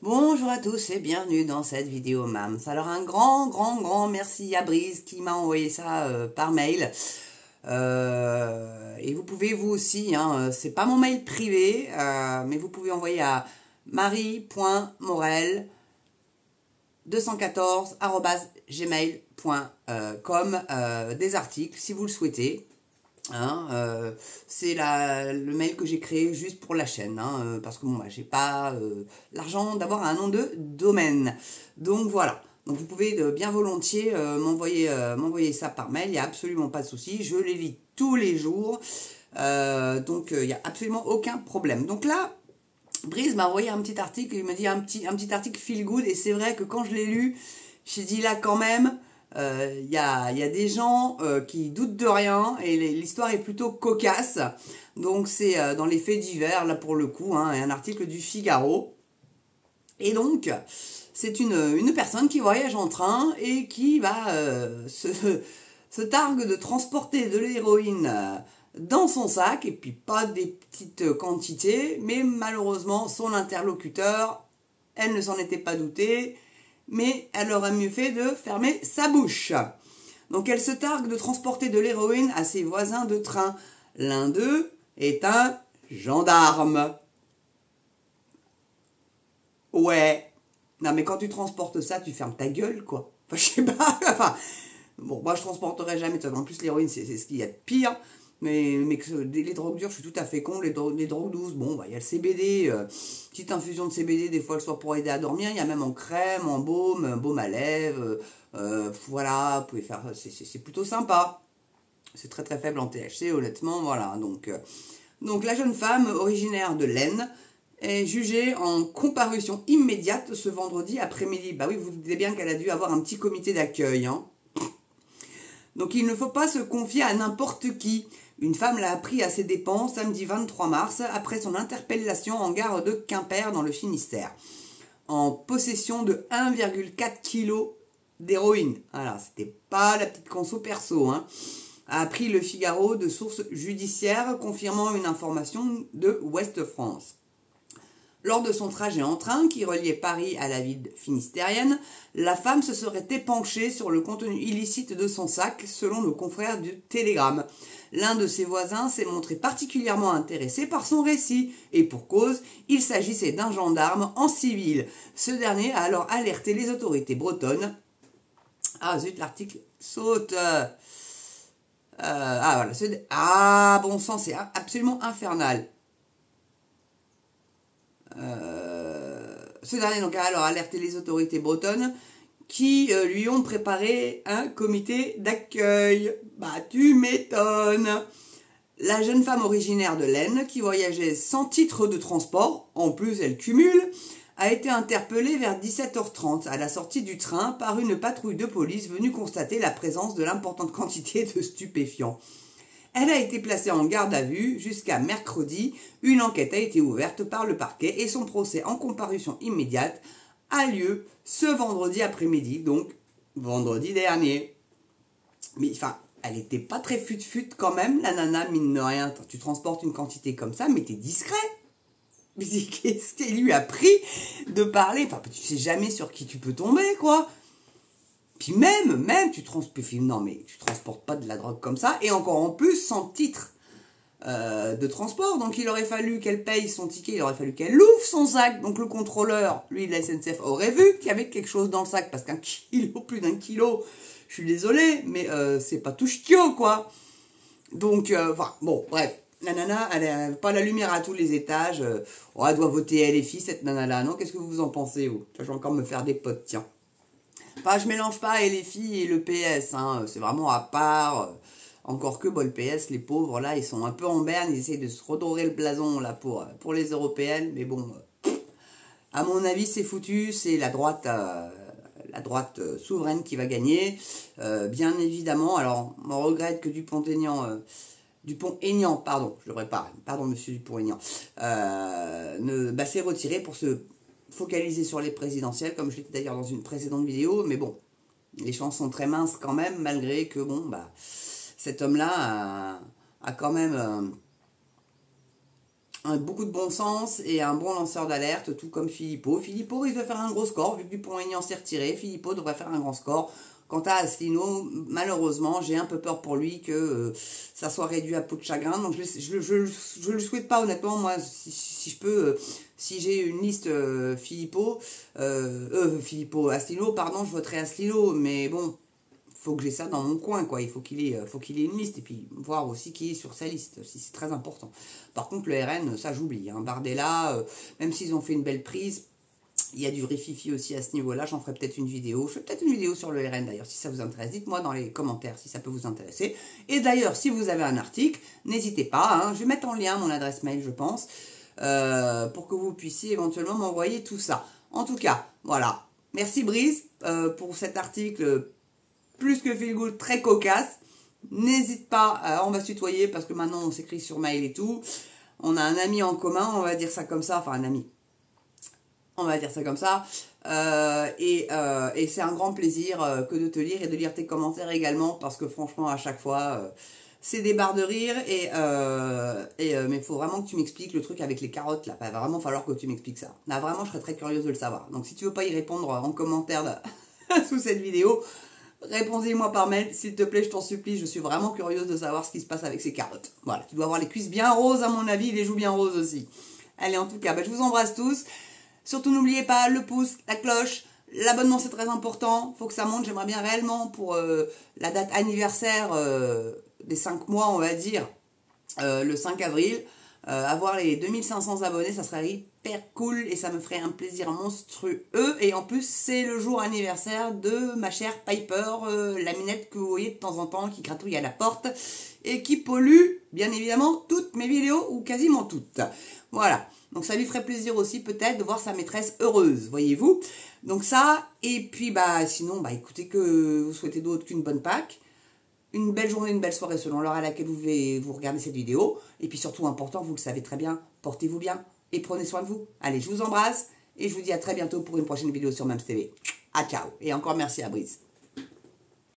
Bonjour à tous et bienvenue dans cette vidéo MAMS. Alors un grand merci à Brise qui m'a envoyé ça par mail. Et vous pouvez vous aussi, hein, c'est pas mon mail privé, mais vous pouvez envoyer à marie.morel214@gmail.com des articles si vous le souhaitez. Hein, c'est le mail que j'ai créé juste pour la chaîne, hein, parce que bon, j'ai pas l'argent d'avoir un nom de domaine. Donc voilà. Donc vous pouvez bien volontiers m'envoyer ça par mail, il n'y a absolument pas de souci. Je les lis tous les jours, donc il n'y a absolument aucun problème. Donc là, Brice m'a envoyé un petit article, il m'a dit un petit article feel good, et c'est vrai que quand je l'ai lu, j'ai dit là quand même, il y a des gens qui doutent de rien, et l'histoire est plutôt cocasse. Donc c'est dans les faits divers, là pour le coup, hein, un article du Figaro. Et donc, c'est une personne qui voyage en train et qui va se targue de transporter de l'héroïne dans son sac, et puis pas des petites quantités, mais malheureusement son interlocuteur, elle ne s'en était pas doutée, mais elle aurait mieux fait de fermer sa bouche. Donc elle se targue de transporter de l'héroïne à ses voisins de train. L'un d'eux est un gendarme. Ouais. Non mais quand tu transportes ça, tu fermes ta gueule, quoi. Enfin, je sais pas, enfin... Bon, moi je transporterai jamais, en plus l'héroïne c'est ce qu'il y a de pire. Mais les drogues dures, je suis tout à fait con. Les drogues douces, bon, bah, il y a le CBD, petite infusion de CBD, des fois le soir pour aider à dormir. Il y a même en crème, en baume à lèvres. Voilà, vous pouvez faire, c'est plutôt sympa. C'est très très faible en THC, honnêtement, voilà. Donc la jeune femme originaire de l'Aisne est jugée en comparution immédiate ce vendredi après-midi. Bah oui, vous vous doutez bien qu'elle a dû avoir un petit comité d'accueil, hein. Donc il ne faut pas se confier à n'importe qui. Une femme l'a appris à ses dépens samedi 23 mars après son interpellation en gare de Quimper dans le Finistère. En possession de 1,4 kg d'héroïne. Voilà, c'était pas la petite conso perso, hein. A appris le Figaro de sources judiciaires confirmant une information de Ouest France. Lors de son trajet en train qui reliait Paris à la ville finistérienne, la femme se serait épanchée sur le contenu illicite de son sac, selon nos confrères du Télégramme. L'un de ses voisins s'est montré particulièrement intéressé par son récit, et pour cause, il s'agissait d'un gendarme en civil. Ce dernier a alors alerté les autorités bretonnes. Ah zut, l'article saute. Voilà. Bon sang, c'est absolument infernal. Ce dernier donc a alors alerté les autorités bretonnes qui lui ont préparé un comité d'accueil. Bah tu m'étonnes. La jeune femme originaire de l'Aisne qui voyageait sans titre de transport, en plus elle cumule, a été interpellée vers 17h30 à la sortie du train par une patrouille de police venue constater la présence de l'importante quantité de stupéfiants. Elle a été placée en garde à vue jusqu'à mercredi. Une enquête a été ouverte par le parquet et son procès en comparution immédiate a lieu ce vendredi après-midi, donc vendredi dernier. Mais enfin, elle n'était pas très fut-fut quand même, la nana, mine de rien. Tu transportes une quantité comme ça, mais t'es discret. Mais qu'est-ce qu'elle lui a pris de parler? Enfin, tu sais jamais sur qui tu peux tomber, quoi. Puis même, tu transportes pas de la drogue comme ça, et encore en plus sans titre de transport. Donc il aurait fallu qu'elle paye son ticket, il aurait fallu qu'elle ouvre son sac. Donc le contrôleur, lui de la SNCF, aurait vu qu'il y avait quelque chose dans le sac, parce qu'un kilo, plus d'un kilo, je suis désolée, mais c'est pas tout ch'tio, quoi. Donc, bon, bref. La nana, elle n'a pas la lumière à tous les étages. Elle doit voter LFI, cette nana-là, non? Qu'est-ce que vous en pensez, vous? Je vais encore me faire des potes, tiens. Enfin, je mélange pas LFI et le PS, hein. C'est vraiment à part. Encore que, le PS, les pauvres, là, ils sont un peu en berne. Ils essayent de se redorer le blason, là, pour les européennes. Mais bon, à mon avis, c'est foutu. C'est la droite souveraine qui va gagner. Bien évidemment. Alors, on regrette que Dupont-Aignan, pardon, je le répare. Pardon, monsieur Dupont-Aignan, s'est retiré pour se focaliser sur les présidentielles, comme je l'ai dit d'ailleurs dans une précédente vidéo, mais bon, les chances sont très minces quand même, malgré que, cet homme-là a quand même beaucoup de bon sens et un bon lanceur d'alerte, tout comme Philippot. Philippot, il doit faire un gros score, vu que Dupont-Aignan s'est retiré. Philippot devrait faire un grand score. Quant à Asselineau, malheureusement, j'ai un peu peur pour lui que ça soit réduit à peau de chagrin. Donc je le souhaite pas, honnêtement. Moi, si je peux, si j'ai une liste Asselineau, pardon, je voterai Asselineau. Mais bon, faut que j'ai ça dans mon coin, quoi. Il faut qu'il ait une liste et puis voir aussi qui est sur sa liste, si c'est très important. Par contre, le RN, ça j'oublie. Hein. Bardella, même s'ils ont fait une belle prise, il y a du rififi aussi à ce niveau-là. J'en ferai peut-être une vidéo. Je ferai peut-être une vidéo sur le RN d'ailleurs, si ça vous intéresse. Dites-moi dans les commentaires si ça peut vous intéresser. Et d'ailleurs, si vous avez un article, n'hésitez pas. Hein. Je vais mettre en lien mon adresse mail, je pense, pour que vous puissiez éventuellement m'envoyer tout ça. En tout cas, voilà. Merci Brice pour cet article plus que feel good, très cocasse. N'hésite pas, on va se tutoyer parce que maintenant on s'écrit sur mail et tout. On a un ami en commun, on va dire ça comme ça, enfin un ami. On va dire ça comme ça. Et c'est un grand plaisir que de te lire et de lire tes commentaires également parce que franchement à chaque fois c'est des barres de rire mais il faut vraiment que tu m'expliques le truc avec les carottes là. Il va vraiment falloir que tu m'expliques ça. Là vraiment je serais très curieuse de le savoir. Donc si tu veux pas y répondre en commentaire sous cette vidéo, répondez-moi par mail, s'il te plaît, je t'en supplie, je suis vraiment curieuse de savoir ce qui se passe avec ces carottes. Voilà, tu dois avoir les cuisses bien roses à mon avis, les joues bien roses aussi. Allez, en tout cas, je vous embrasse tous. Surtout, n'oubliez pas le pouce, la cloche, l'abonnement, c'est très important. Faut que ça monte, j'aimerais bien réellement pour la date anniversaire des 5 mois, on va dire, le 5 avril. Avoir les 2500 abonnés, ça serait hyper cool et ça me ferait un plaisir monstrueux. Et en plus, c'est le jour anniversaire de ma chère Piper, la minette que vous voyez de temps en temps qui gratouille à la porte et qui pollue, bien évidemment, toutes mes vidéos ou quasiment toutes. Voilà. Donc ça lui ferait plaisir aussi peut-être de voir sa maîtresse heureuse, voyez-vous. Donc ça, et puis sinon, écoutez, que vous souhaitez d'autre qu'une bonne Pâques. Une belle journée, une belle soirée selon l'heure à laquelle vous regardez cette vidéo. Et puis surtout, important, vous le savez très bien, portez-vous bien et prenez soin de vous. Allez, je vous embrasse et je vous dis à très bientôt pour une prochaine vidéo sur MamsTV. À ciao et encore merci à Brice.